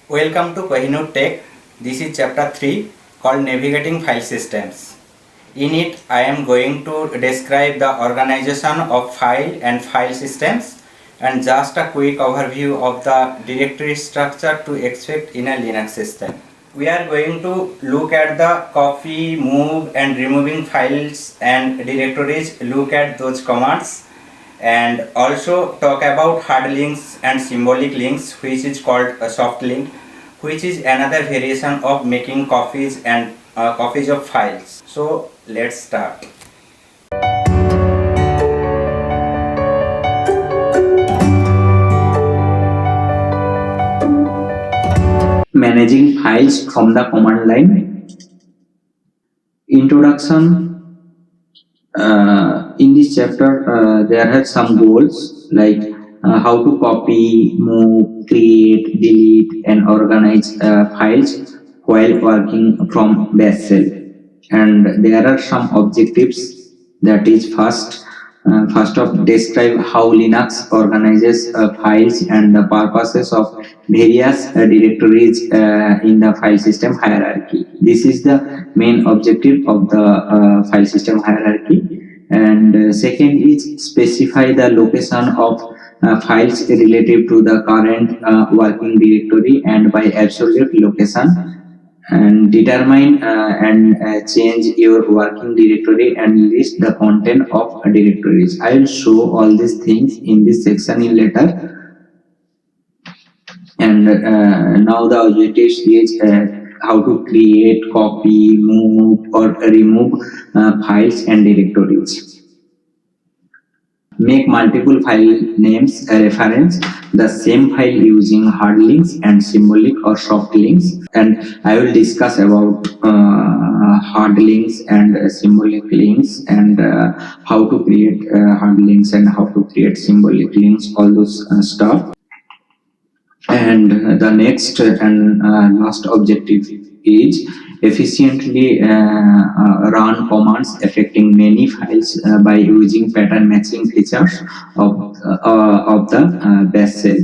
Welcome to Kohinoor Tech. This is chapter 3 called Navigating File Systems. In it, I am going to describe the organization of file and file systems and just a quick overview of the directory structure to expect in a Linux system. We are going to look at the copy, move and removing files and directories, look at those commands, and also talk about hard links and symbolic links, which is called a soft link, which is another variation of making copies and copies of files. So let's start. Managing files from the command line. Introduction. In this chapter, there are some goals like how to copy, move, create, delete, and organize files while working from bash shell. And there are some objectives. That is first of describe how Linux organizes files and the purposes of various directories in the file system hierarchy. This is the main objective of the file system hierarchy. And second is specify the location of files relative to the current working directory and by absolute location, and determine and change your working directory and list the content of directories. I will show all these things in this section in later. And now the objective is how to create, copy, move or remove files and directories. Make multiple file names a reference the same file using hard links and symbolic or soft links, and I will discuss about hard links and symbolic links and how to create hard links and how to create symbolic links, all those stuff. And the next and last objective is efficiently run commands affecting many files by using pattern matching features of the bash shell.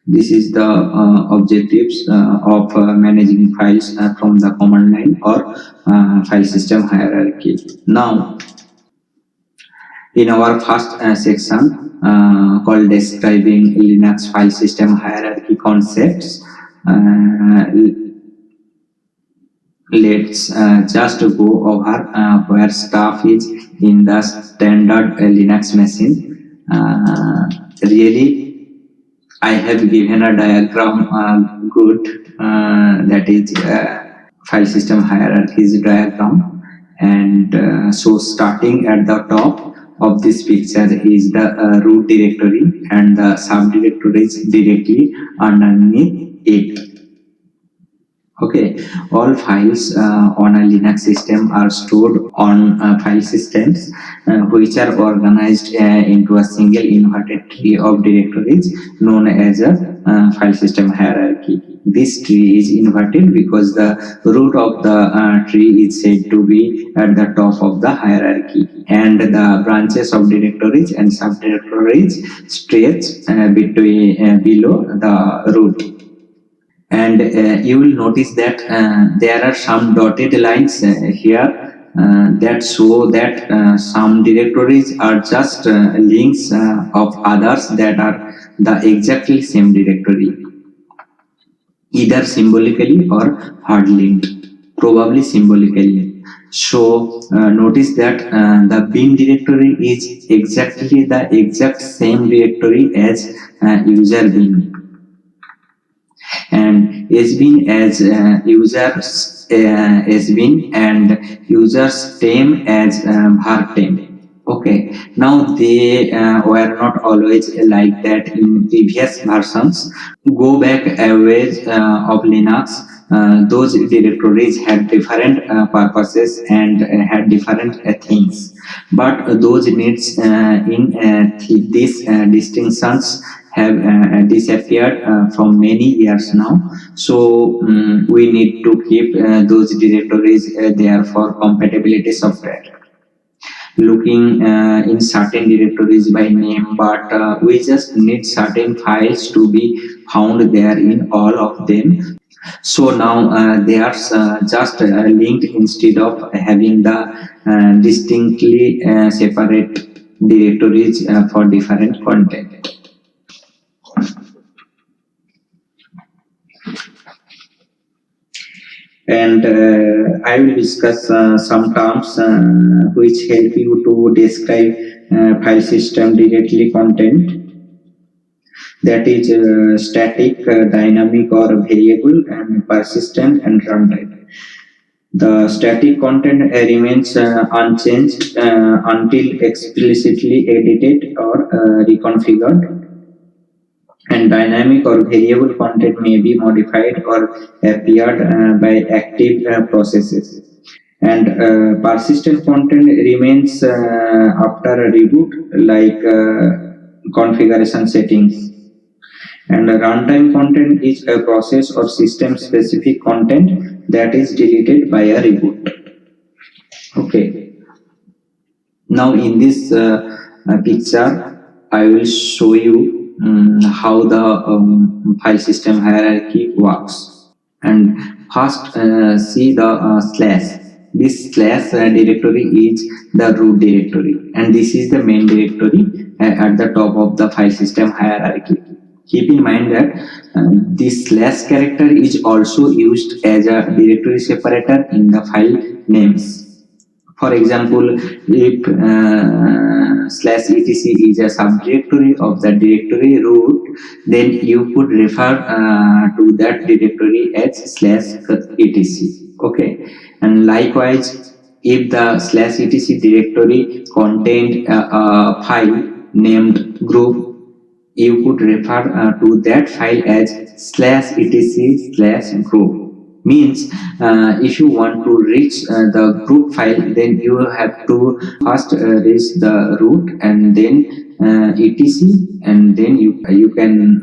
This is the objectives of managing files from the command line or file system hierarchy. Now, in our first section called describing Linux file system hierarchy concepts, let's just go over where stuff is in the standard Linux machine. Really, I have given a diagram good, that is file system hierarchies diagram, and so starting at the top of this picture is the root directory and the subdirectories directly underneath it. Okay, all files on a Linux system are stored on file systems which are organized into a single inverted tree of directories known as a file system hierarchy. This tree is inverted because the root of the tree is said to be at the top of the hierarchy, and the branches of directories and subdirectories stretch between below the root. And you will notice that there are some dotted lines here that show that some directories are just links of others that are the exactly same directory, either symbolically or hard linked, probably symbolically. So notice that the bin directory is exactly the exact same directory as user bin, and sbin as users sbin and users tem as var-tem. Okay, now they were not always like that in previous versions. Go back a ways of Linux. Those directories had different purposes and had different things, but those needs in these distinctions have disappeared from many years now. So we need to keep those directories there for compatibility software. looking in certain directories by name, but we just need certain files to be found there in all of them. So now they are just linked instead of having the distinctly separate directories for different content. And I will discuss some terms which help you to describe file system directly content, that is static, dynamic or variable, and persistent and runtime. The static content remains unchanged until explicitly edited or reconfigured, and dynamic or variable content may be modified or appeared by active processes. And persistent content remains after a reboot, like configuration settings. And runtime content is a process or system specific content that is deleted by a reboot. Okay. Now in this picture, I will show you how the file system hierarchy works. And first, see the slash. This slash directory is the root directory, and this is the main directory at the top of the file system hierarchy. Keep in mind that this slash character is also used as a directory separator in the file names. For example, if /etc is a subdirectory of the directory root, then you could refer to that directory as /etc. Okay, and likewise, if the /etc directory contained a file named group, you could refer to that file as /etc/group. Means if you want to reach the group file, then you have to first reach the root and then etc, and then you can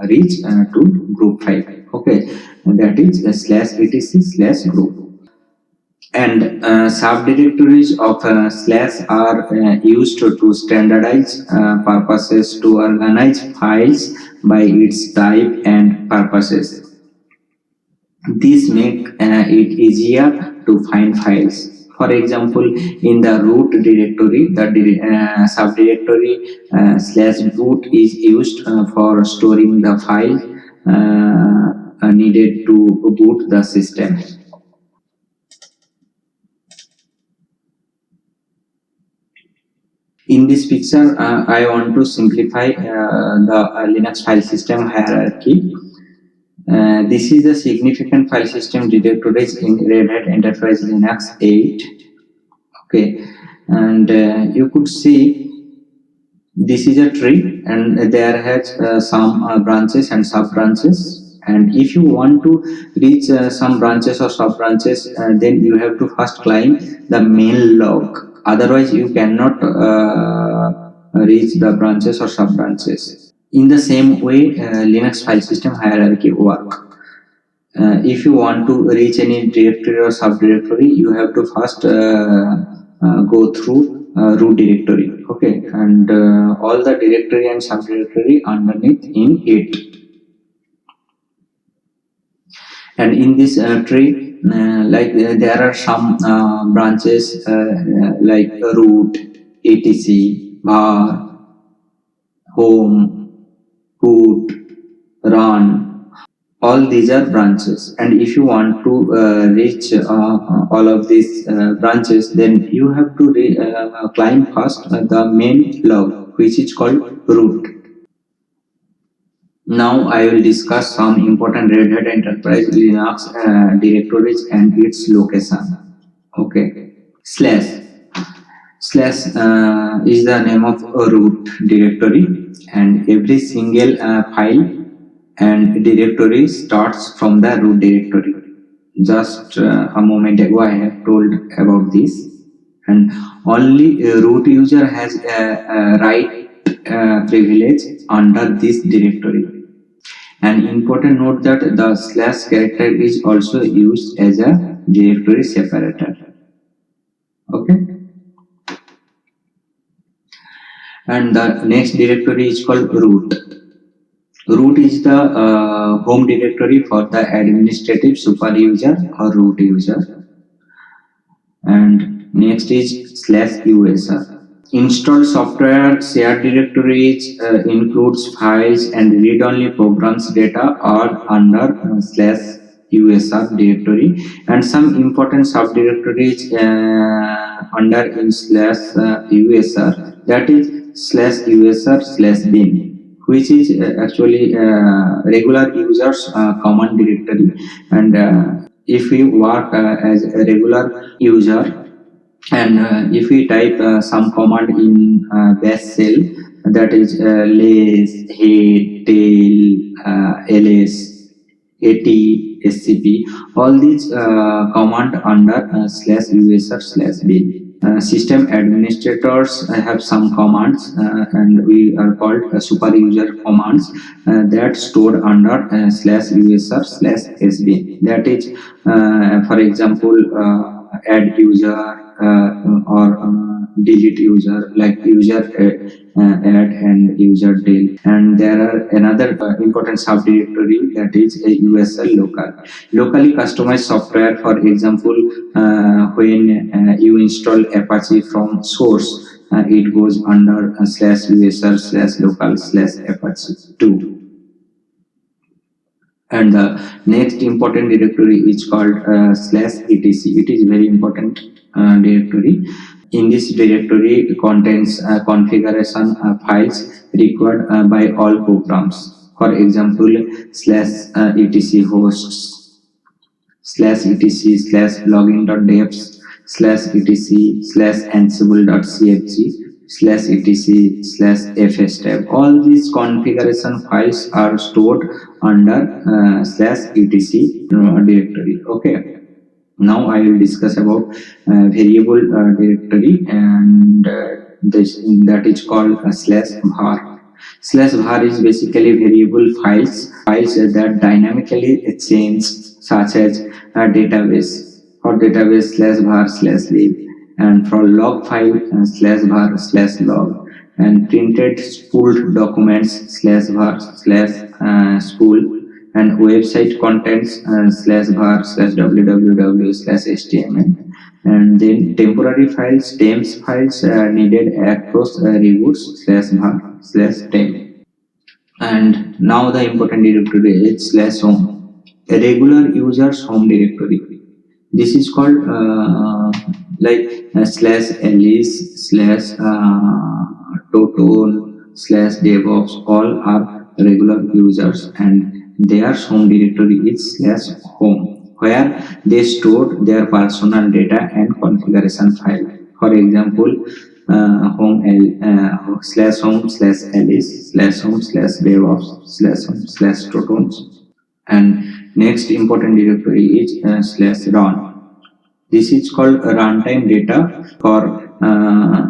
reach to group file. Okay, that is /etc/group. And subdirectories of slash are used to standardize purposes, to organize files by its type and purposes. This make it easier to find files. For example, in the root directory, the subdirectory /root is used for storing the file needed to boot the system. In this picture, I want to simplify the Linux file system hierarchy. This is the significant file system directories in Red Hat Enterprise Linux 8. Okay, and you could see this is a tree, and there has some branches and sub branches. And if you want to reach some branches or sub branches, then you have to first climb the main log. Otherwise, you cannot reach the branches or sub branches. In the same way, Linux file system hierarchy work. If you want to reach any directory or subdirectory, you have to first go through root directory. Okay, and all the directory and subdirectory underneath in it. And in this tree, there are some branches like root, etc, var, home, boot, run. All these are branches, and if you want to reach all of these branches, then you have to climb first the main log, which is called root. Now I will discuss some important Red Hat Enterprise Linux directories and its location. Okay, slash is the name of a root directory, and every single file and directory starts from the root directory. Just a moment ago I have told about this, and only a root user has a write privilege under this directory. An important note that the slash character is also used as a directory separator. Okay. And the next directory is called root. Root is the home directory for the administrative super user or root user. And next is /user. Installed software shared directories includes files and read-only programs data are under /usr directory, and some important subdirectories under in /usr, that is /usr/bin, which is actually regular users common directory. And if we work as a regular user, and if we type some command in bash shell, that is ls, head, tail, ls, at, scp, all these command under /usr/bin. System administrators have some commands, and we are called super user commands, that stored under /usr/sbin. That is, for example, add user, or delete user, like user add and user delete. And there are another important subdirectory, that is a usl local, locally customized software. For example, when you install apache from source, it goes under /usr/local/apache 2. And the next important directory is called /etc. It is very important directory. In this directory contains configuration files required by all programs. For example, /etc hosts, /etc/login.devs, /etc/ansible.cfg, /etc/fstab. All these configuration files are stored under /etc directory. Okay. Now I will discuss about variable directory, and that is called /var. /var is basically variable files that dynamically change, such as a database. For database, /var/lib, and for log file, /var/log, and printed spooled documents, /var/spool, and website contents, /var/www/html. And then temporary files, temps files needed across reboots, /var/temp. And now the important directory is /home, a regular user's home directory. This is called /alice/toton /devops. All are regular users, and their home directory is /home, where they store their personal data and configuration file. For example, home/home/alice/home/devops/home/totons. And next important directory is /run. This is called runtime data for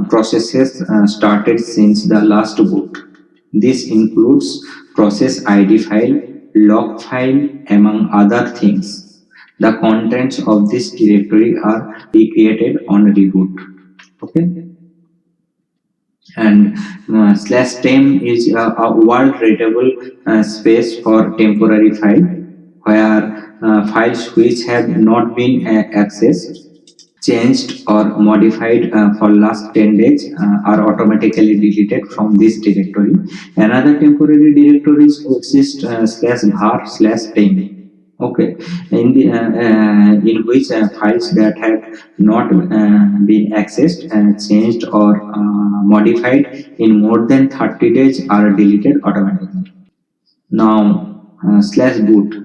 processes started since the last boot. This includes process ID file, log file, among other things. The contents of this directory are recreated on reboot. Okay. And /temp is a world readable space for temporary file, where files which have not been accessed, changed, or modified for last 10 days are automatically deleted from this directory. Another temporary directories exist, /var/temp. Okay, in which files that have not been accessed, changed, or modified in more than 30 days are deleted automatically. Now, /boot.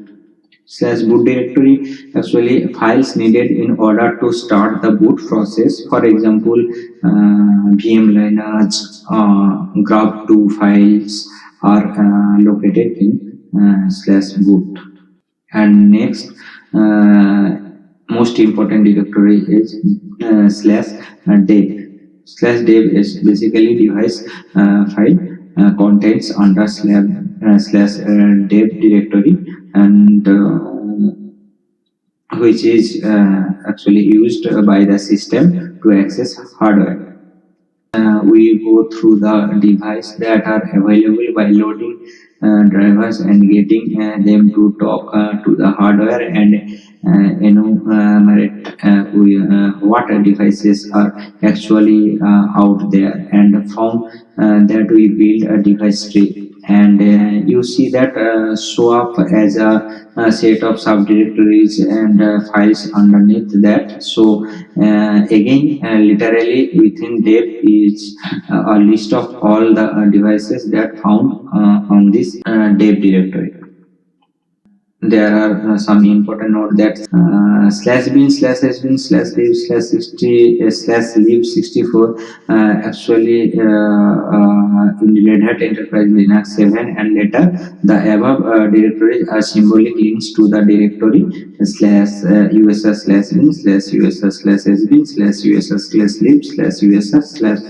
/boot directory actually files needed in order to start the boot process. For example, VM lineage, grab2 files are located in /boot. And next, most important directory is /dev. /dev is basically device file contents under /dev directory, and which is actually used by the system to access hardware. we go through the device that are available by loading drivers and getting them to talk to the hardware and enumerate what devices are actually out there, and from that we build a device tree, and you see that show up as a set of subdirectories and files underneath that. So again, literally within dev is a list of all the devices that found on this dev directory. There are some important note that slash bin slash s bin slash lib slash 60 slash lib 64 actually in Red Hat Enterprise Linux 7 and later the above directories are symbolic links to the directory slash uss slash bin slash uss slash s bin slash uss slash lib slash uss slash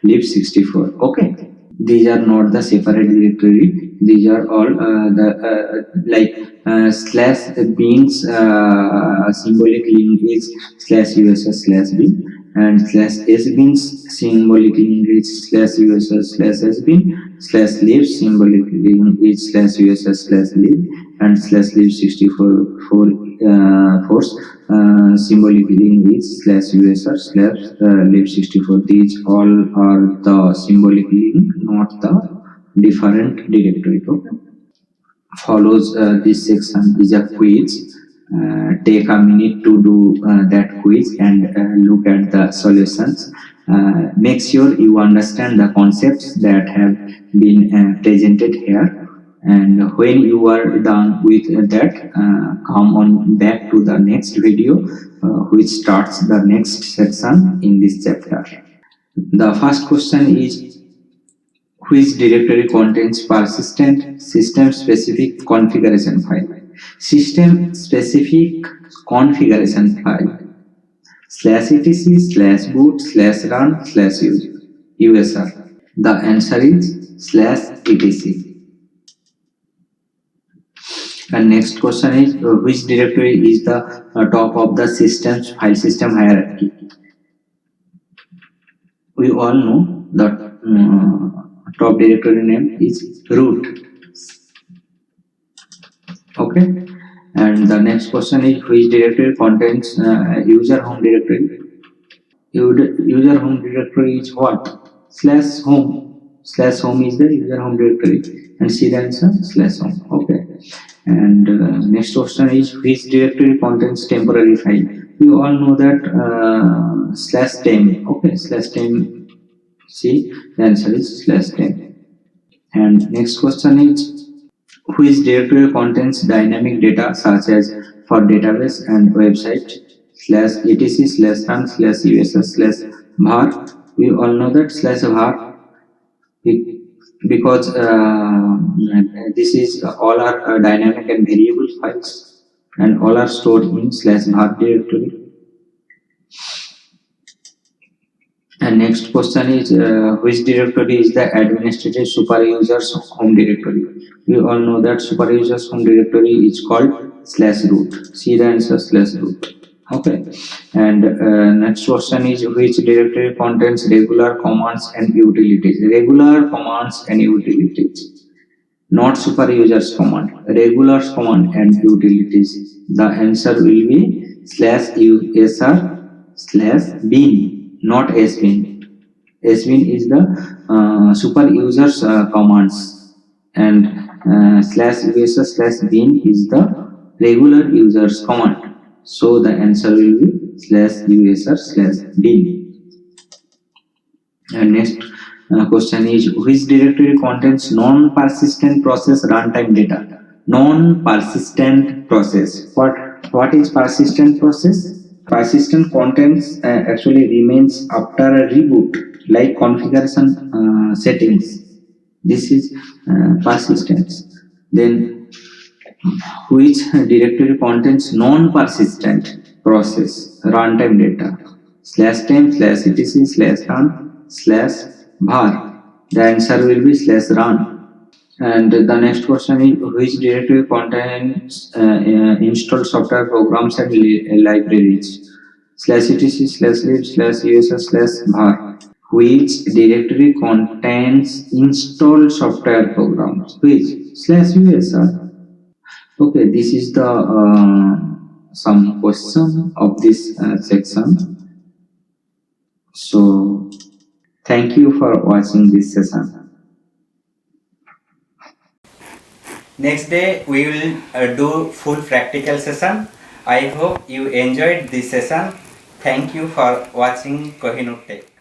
lib 64. Okay, these are not the separate directory, these are all the like slash beans symbolic link is slash uss slash bin, and slash s beans symbolic link is slash uss slash s bin, slash lib symbolic link is slash uss slash lib, and slash lib 64 for force symbolic link is slash usr slash lib 64. These all are the symbolic link, not the different directory. Okay, follows this section is a quiz. Take a minute to do that quiz and look at the solutions. Make sure you understand the concepts that have been presented here. And when you are done with that, come on back to the next video, which starts the next section in this chapter. The first question is, which directory contains persistent system-specific configuration file? System-specific configuration file /etc /boot /run /usr. The answer is /etc. And next question is, which directory is the top of the system's file system hierarchy? We all know that top directory name is root. Okay, and the next question is, which directory contains user home directory? User home directory is what? /home. /home is the user home directory, and see the answer /home. Okay, and next question is, which directory contains temporary file? We all know that /temp. Okay, /temp. See, the answer is /temp. And next question is, which directory contains dynamic data such as for database and website /etc/run /uss/var. We all know that /var because this is all are dynamic and variable files, and all are stored in /var directory. And next question is, which directory is the administrative super user's home directory? We all know that super user's home directory is called /root. See the answer /root. Okay, and next question is, which directory contains regular commands and utilities? Regular commands and utilities, not super users command, regular command and utilities. The answer will be /usr/bin, not sbin. Sbin is the super users commands, and /usr/bin is the regular users command. So the answer will be /usr/bin. And next question is, which directory contains non-persistent process runtime data? Non-persistent process. What is persistent process? Persistent contents actually remains after a reboot, like configuration settings. This is persistence. Then, which directory contains non-persistent process runtime data? /temp /etc/run/var. The answer will be /run. And the next question is, which directory contains installed software programs and libraries? /etc/lib/uss/var. which directory contains installed software programs, which /usr. Okay, this is the some question of this section. So thank you for watching this session. Next day we will do full practical session. I hope you enjoyed this session. Thank you for watching Kohinoor Tech.